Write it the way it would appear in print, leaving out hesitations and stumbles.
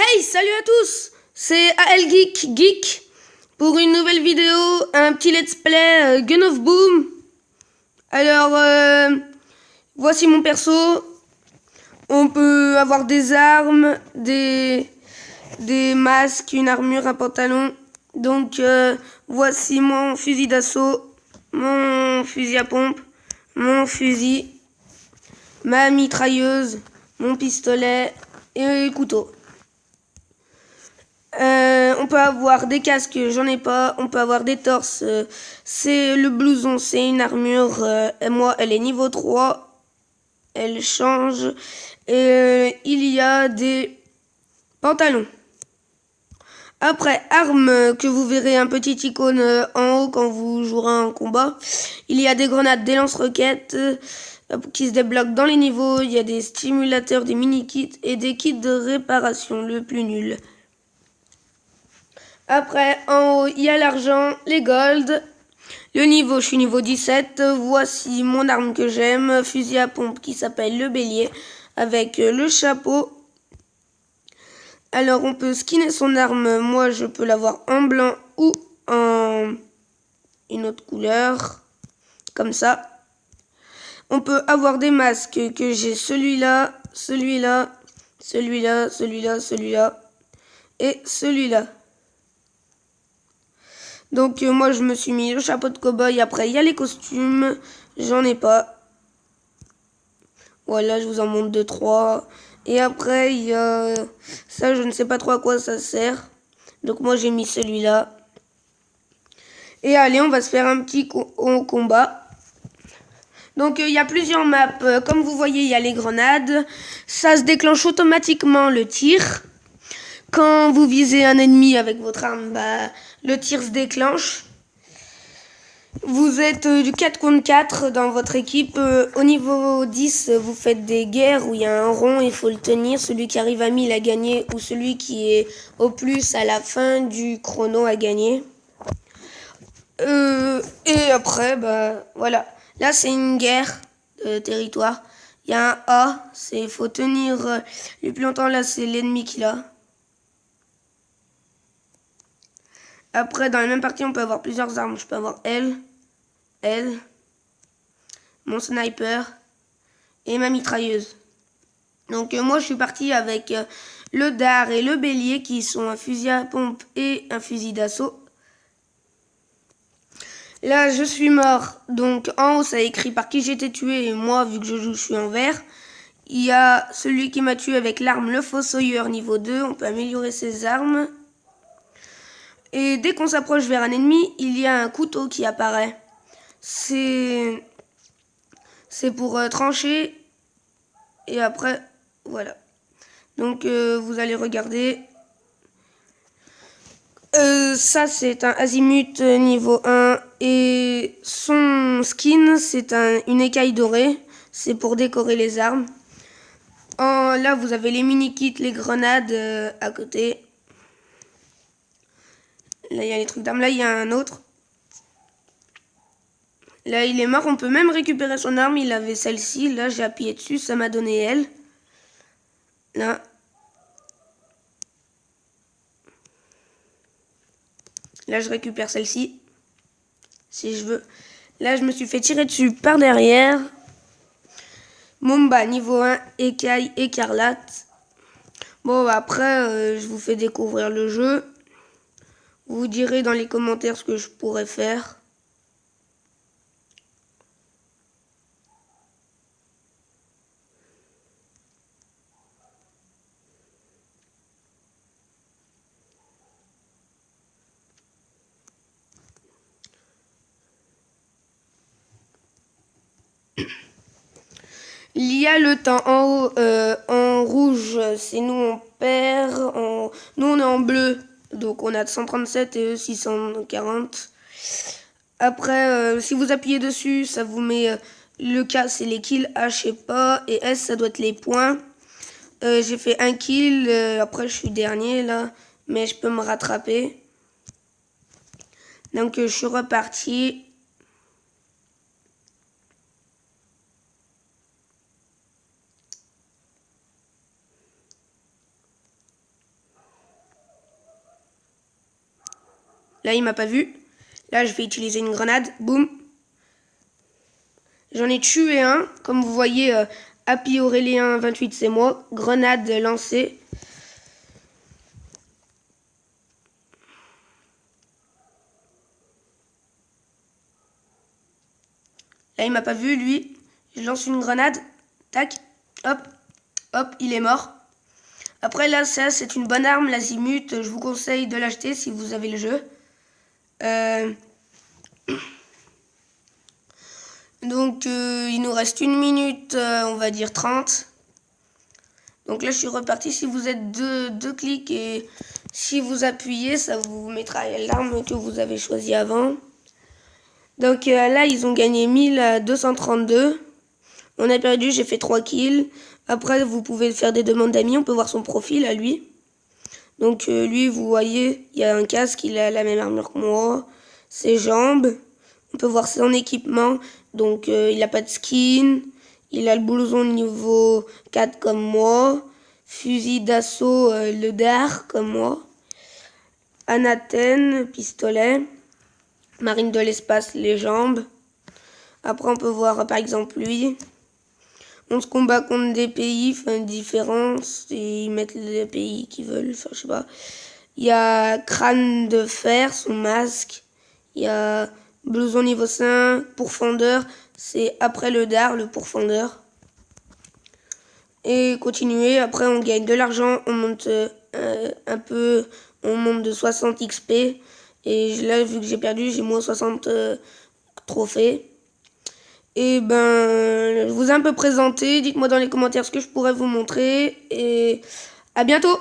Hey, salut à tous, c'est AL Geek pour une nouvelle vidéo, un petit let's play Gun of Boom. Alors, voici mon perso. On peut avoir des armes, des masques, une armure, un pantalon. Donc, voici mon fusil d'assaut, mon fusil à pompe, mon fusil, ma mitrailleuse, mon pistolet et un couteau. On peut avoir des casques, j'en ai pas. On peut avoir des torses. C'est le blouson, c'est une armure. Moi, elle est niveau 3. Elle change. Et il y a des pantalons. Après, armes que vous verrez un petit icône en haut quand vous jouerez un combat. Il y a des grenades, des lance-roquettes qui se débloquent dans les niveaux. Il y a des stimulateurs, des mini-kits et des kits de réparation, le plus nul. Après, en haut, il y a l'argent, les golds. Le niveau, je suis niveau 17. Voici mon arme que j'aime, fusil à pompe qui s'appelle le bélier, avec le chapeau. Alors, on peut skinner son arme. Moi, je peux l'avoir en blanc ou en une autre couleur, comme ça. On peut avoir des masques que j'ai celui-là, celui-là, celui-là, celui-là, celui-là et celui-là. Donc moi je me suis mis le chapeau de cow-boy. Après il y a les costumes. J'en ai pas. Voilà, je vous en montre 2-3. Et après il y a ça, je ne sais pas trop à quoi ça sert. Donc moi j'ai mis celui-là. Et allez, on va se faire un petit combat. Donc il y a plusieurs maps. Comme vous voyez, il y a les grenades. Ça se déclenche automatiquement le tir. Quand vous visez un ennemi avec votre arme, le tir se déclenche. Vous êtes du 4 contre 4 dans votre équipe. Au niveau 10, vous faites des guerres où il y a un rond, il faut le tenir. Celui qui arrive à 1000 a gagné, ou celui qui est au plus à la fin du chrono a gagné. Et après, voilà. Là, c'est une guerre de territoire. Il y a un A, il faut tenir le plus longtemps. Là, c'est l'ennemi qui l'a. Après, dans la même partie, on peut avoir plusieurs armes. Je peux avoir elle, mon sniper et ma mitrailleuse. Donc moi, je suis parti avec le dard et le bélier qui sont un fusil à pompe et un fusil d'assaut. Là, je suis mort. Donc en haut, ça a écrit par qui j'étais tué. Et moi, vu que je joue, je suis en vert. Il y a celui qui m'a tué avec l'arme, le fossoyeur niveau 2. On peut améliorer ses armes. Et dès qu'on s'approche vers un ennemi, il y a un couteau qui apparaît. C'est pour trancher. Et après, voilà. Donc, vous allez regarder. Ça, c'est un azimut niveau 1. Et son skin, c'est une écaille dorée. C'est pour décorer les armes. Là, vous avez les mini-kits, les grenades à côté. Là, il y a les trucs d'armes. Là, il y a un autre. Là, il est mort. On peut même récupérer son arme. Il avait celle-ci. Là, j'ai appuyé dessus. Ça m'a donné elle. Là. Là, je récupère celle-ci. Si je veux. Là, je me suis fait tirer dessus par derrière. Momba, niveau 1, écaille écarlate. Bon, après, je vous fais découvrir le jeu. Vous direz dans les commentaires ce que je pourrais faire. Il y a le temps en haut, en rouge, c'est nous on perd, nous on est en bleu, donc on a 137 et eux 640. Après, si vous appuyez dessus, ça vous met le K, c'est les kills, H, je sais pas, et S, ça doit être les points. J'ai fait un kill, après je suis dernier là, mais je peux me rattraper. Donc je suis reparti. Là, il m'a pas vu. Là, je vais utiliser une grenade. Boum. J'en ai tué un. Comme vous voyez, Happy Aurélien 28, c'est moi. Grenade lancée. Là, il m'a pas vu, lui. Je lance une grenade. Tac. Hop. Hop, il est mort. Après, là, ça, c'est une bonne arme, l'azimut. Je vous conseille de l'acheter si vous avez le jeu. Donc, il nous reste 1 minute, on va dire 30. Donc là, je suis reparti. Si vous êtes deux clics et si vous appuyez, ça vous mettra l'arme que vous avez choisie avant. Donc là, ils ont gagné 1232. On a perdu, j'ai fait 3 kills. Après, vous pouvez faire des demandes d'amis. On peut voir son profil à lui. Donc lui, vous voyez, il y a un casque, il a la même armure que moi. Ses jambes. On peut voir son équipement. Donc il n'a pas de skin. Il a le blouson niveau 4 comme moi. Fusil d'assaut, le dard comme moi. Anathène, pistolet. Marine de l'espace, les jambes. Après, on peut voir par exemple lui. On se combat contre des pays, enfin différence, et ils mettent les pays qu'ils veulent, enfin je sais pas. Il y a crâne de fer, son masque. Il y a blouson niveau 5, pourfendeur, c'est après le dard, le pourfendeur. Et continuer, après on gagne de l'argent, on monte un peu, on monte de 60 XP. Et là, vu que j'ai perdu, j'ai moins 60 trophées. Et ben, je vous ai un peu présenté. Dites-moi dans les commentaires ce que je pourrais vous montrer. Et à bientôt!